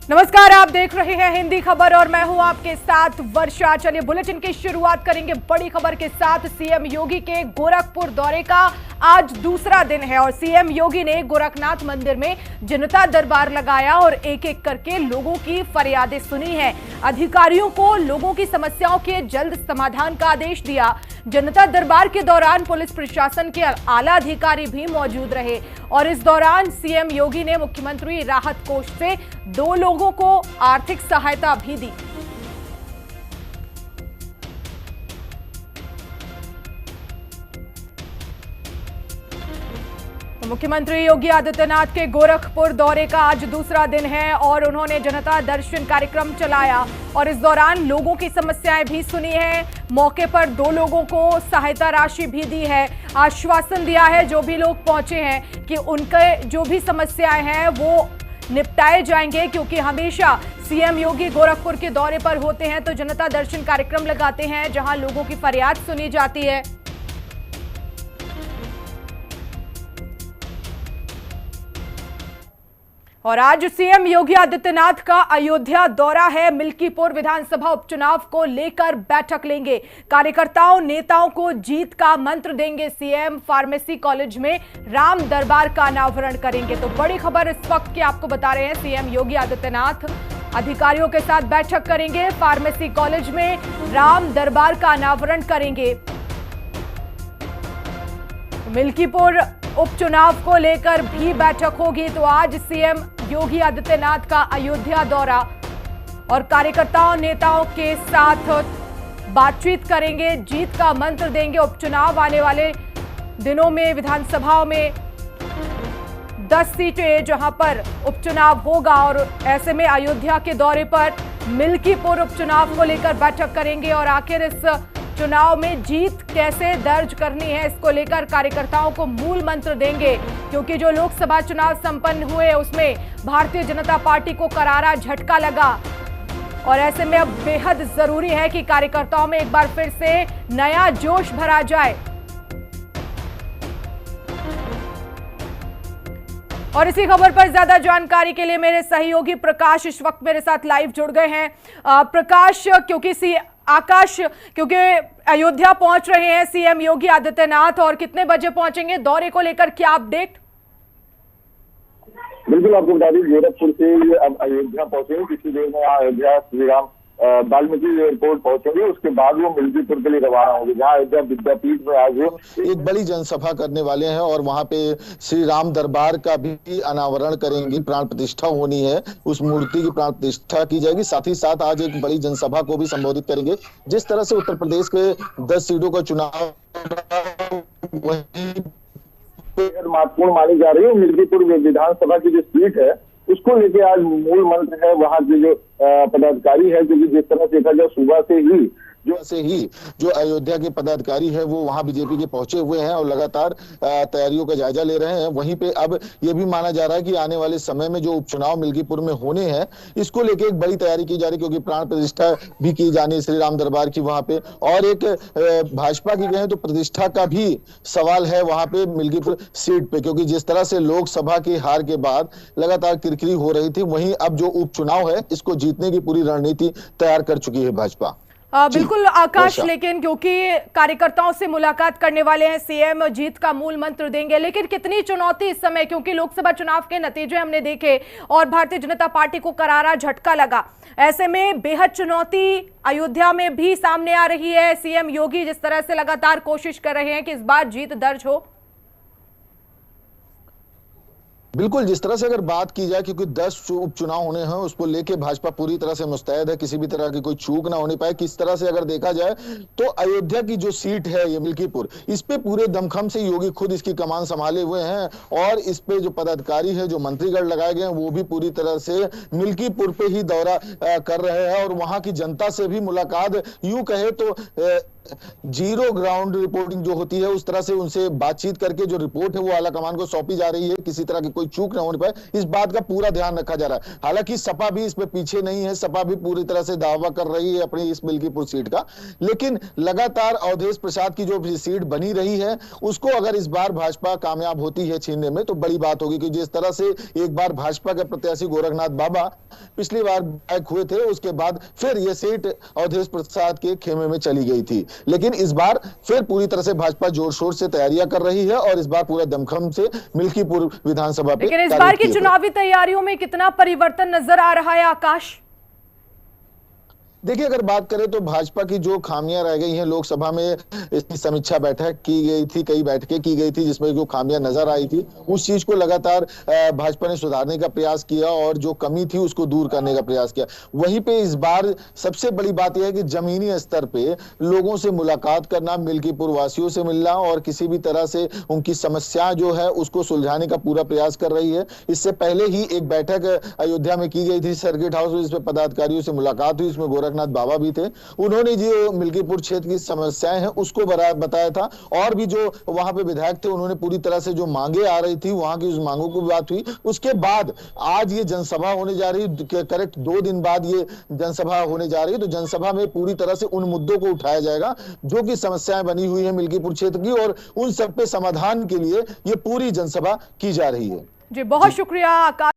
नमस्कार, आप देख रहे हैं हिंदी खबर और मैं हूं आपके साथ वर्षा। चलिए बुलेटिन की शुरुआत करेंगे बड़ी खबर के साथ। सीएम योगी के गोरखपुर दौरे का आज दूसरा दिन है और सीएम योगी ने गोरखनाथ मंदिर में जनता दरबार लगाया और एक एक करके लोगों की फरियादें सुनी हैं। अधिकारियों को लोगों की समस्याओं के जल्द समाधान का आदेश दिया। जनता दरबार के दौरान पुलिस प्रशासन के आला अधिकारी भी मौजूद रहे और इस दौरान सीएम योगी ने मुख्यमंत्री राहत कोष से 2 लोगों को आर्थिक सहायता भी दी। मुख्यमंत्री योगी आदित्यनाथ के गोरखपुर दौरे का आज दूसरा दिन है और उन्होंने जनता दर्शन कार्यक्रम चलाया और इस दौरान लोगों की समस्याएं भी सुनी है। मौके पर 2 लोगों को सहायता राशि भी दी है। आश्वासन दिया है जो भी लोग पहुंचे हैं कि उनके जो भी समस्याएं हैं वो निपटाए जाएंगे, क्योंकि हमेशा सीएम योगी गोरखपुर के दौरे पर होते हैं तो जनता दर्शन कार्यक्रम लगाते हैं जहां लोगों की फरियाद सुनी जाती है। और आज सीएम योगी आदित्यनाथ का अयोध्या दौरा है। मिल्कीपुर विधानसभा उपचुनाव को लेकर बैठक लेंगे। कार्यकर्ताओं नेताओं को जीत का मंत्र देंगे सीएम। फार्मेसी कॉलेज में राम दरबार का अनावरण करेंगे। तो बड़ी खबर इस वक्त की आपको बता रहे हैं, सीएम योगी आदित्यनाथ अधिकारियों के साथ बैठक करेंगे। फार्मेसी कॉलेज में राम दरबार का अनावरण करेंगे। मिल्कीपुर उपचुनाव को लेकर भी बैठक होगी। तो आज सीएम योगी आदित्यनाथ का अयोध्या दौरा और कार्यकर्ताओं नेताओं के साथ बातचीत करेंगे, जीत का मंत्र देंगे। उपचुनाव आने वाले दिनों में विधानसभाओं में 10 सीटें जहां पर उपचुनाव होगा और ऐसे में अयोध्या के दौरे पर मिल्कीपुर उपचुनाव को लेकर बैठक करेंगे और आखिर इस चुनाव में जीत कैसे दर्ज करनी है इसको लेकर कार्यकर्ताओं को मूल मंत्र देंगे, क्योंकि जो लोकसभा चुनाव संपन्न हुए उसमें भारतीय जनता पार्टी को करारा झटका लगा और ऐसे में अब बेहद जरूरी है कि कार्यकर्ताओं में एक बार फिर से नया जोश भरा जाए। और इसी खबर पर ज्यादा जानकारी के लिए मेरे सहयोगी प्रकाश इस वक्त मेरे साथ लाइव जुड़ गए हैं। प्रकाश, क्योंकि अयोध्या पहुंच रहे हैं सीएम योगी आदित्यनाथ और कितने बजे पहुंचेंगे, दौरे को लेकर क्या अपडेट? बिल्कुल आपको बता दें, गोरखपुर से अब अयोध्या पहुंचेंगे। किसी देर में अयोध्या श्री राम वाल्मीकि एयरपोर्ट पहुंचेंगे। उसके बाद वो मिल्कीपुर के लिए रवाना होंगे, जहां अयोध्या विद्यापीठ में आज एक बड़ी जनसभा करने वाले हैं और वहां पे श्री राम दरबार का भी अनावरण करेंगे। प्राण प्रतिष्ठा होनी है, उस मूर्ति की प्राण प्रतिष्ठा की जाएगी। साथ ही साथ आज एक बड़ी जनसभा को भी संबोधित करेंगे। जिस तरह से उत्तर प्रदेश के 10 सीटों का चुनाव महत्वपूर्ण मानी जा रही है। मिल्कीपुर विधानसभा की जो सीट है उसको लेके आज मूल मंत्र है वहां के जो पदाधिकारी है, क्योंकि जिस तरह से देखा जाए सुबह से ही जो अयोध्या के पदाधिकारी है वो वहां बीजेपी के पहुंचे हुए हैं और लगातार तैयारियों का जायजा ले रहे हैं। वहीं पे अब ये भी माना जा रहा है कि आने वाले समय में जो उपचुनाव मिल्कीपुर में होने हैं इसको लेके एक बड़ी तैयारी की जा रही है, क्योंकि प्राण प्रतिष्ठा भी की जानी है श्री राम दरबार की वहां पे। और एक भाजपा की कहें तो प्रतिष्ठा का भी सवाल है वहां पे मिल्कीपुर सीट पे, क्योंकि जिस तरह से लोकसभा की हार के बाद लगातार किरकिरी हो रही थी, वहीं अब जो उपचुनाव है इसको जीतने की पूरी रणनीति तैयार कर चुकी है भाजपा। बिल्कुल आकाश, लेकिन क्योंकि कार्यकर्ताओं से मुलाकात करने वाले हैं सीएम, जीत का मूल मंत्र देंगे, लेकिन कितनी चुनौती इस समय, क्योंकि लोकसभा चुनाव के नतीजे हमने देखे और भारतीय जनता पार्टी को करारा झटका लगा। ऐसे में बेहद चुनौती अयोध्या में भी सामने आ रही है। सीएम योगी जिस तरह से लगातार कोशिश कर रहे हैं कि इस बार जीत दर्ज हो। बिल्कुल, जिस तरह से अगर बात की जाए, क्योंकि 10 उपचुनाव होने हैं उसको लेके भाजपा पूरी तरह से मुस्तैद है, किसी भी तरह की कोई चूक ना होनी पाए। किस तरह से अगर देखा जाए तो अयोध्या की जो सीट है ये मिल्कीपुर, इस पे पूरे दमखम से योगी खुद इसकी कमान संभाले हुए हैं और इस पे जो पदाधिकारी है, जो मंत्रीगण लगाए गए हैं वो भी पूरी तरह से मिल्कीपुर पे ही दौरा कर रहे हैं और वहां की जनता से भी मुलाकात यूं कहे तो जीरो ग्राउंड रिपोर्टिंग जो होती है उस तरह से उनसे बातचीत करके जो रिपोर्ट है वो आला कमान को सौंपी जा रही है, किसी तरह की कोई चूक न होने पाए, इस बात का पूरा ध्यान रखा जा रहा है। हालांकि सपा भी इसमें पीछे नहीं है, सपा भी पूरी तरह से दावा कर रही है अपनी इस मिल्कीपुर सीट का, लेकिन लगातार अवधेश प्रसाद की जो सीट बनी रही है उसको अगर इस बार भाजपा कामयाब होती है छीनने में तो बड़ी बात होगी, क्योंकि जिस तरह से एक बार भाजपा के प्रत्याशी गोरखनाथ बाबा पिछली बार विधायक हुए थे, उसके बाद फिर यह सीट अवधेश प्रसाद के खेमे में चली गई थी, लेकिन इस बार फिर पूरी तरह से भाजपा जोर शोर से तैयारियां कर रही है और इस बार पूरा दमखम से मिल्कीपुर विधानसभा पे। लेकिन इस बार की चुनावी तैयारियों में कितना परिवर्तन नजर आ रहा है आकाश? देखिए, अगर बात करें तो भाजपा की जो खामियां रह गई हैं, लोकसभा में इसकी समीक्षा बैठक की गई थी, कई बैठकें की गई थी जिसमें जो खामियां नजर आई थी उस चीज को लगातार भाजपा ने सुधारने का प्रयास किया और जो कमी थी उसको दूर करने का प्रयास किया। वहीं पे इस बार सबसे बड़ी बात यह है कि जमीनी स्तर पे लोगों से मुलाकात करना, मिल्कीपुर वासियों से मिलना और किसी भी तरह से उनकी समस्या जो है उसको सुलझाने का पूरा प्रयास कर रही है। इससे पहले ही एक बैठक अयोध्या में की गई थी सर्किट हाउस में, जिसमें पदाधिकारियों से मुलाकात हुई, इसमें गोरखनाथ बाबा भी थे। उन्होंने जो मिल्कीपुर क्षेत्र की समस्याएं हैं उसको बताया था और भी जो वहां पे विधायक थे उन्होंने पूरी तरह से जो मांगे आ रही थी वहां की उस मांगों की बात हुई। उसके बाद आज ये जनसभा होने जा रही है, करेक्ट 2 दिन बाद ये जनसभा होने जा रही है, तो जनसभा में पूरी तरह से उन मुद्दों को उठाया जाएगा जो कि समस्याएं बनी हुई है मिल्कीपुर क्षेत्र की और उन सब पे समाधान के लिए ये पूरी जनसभा की जा रही है। जी बहुत शुक्रिया आकाश।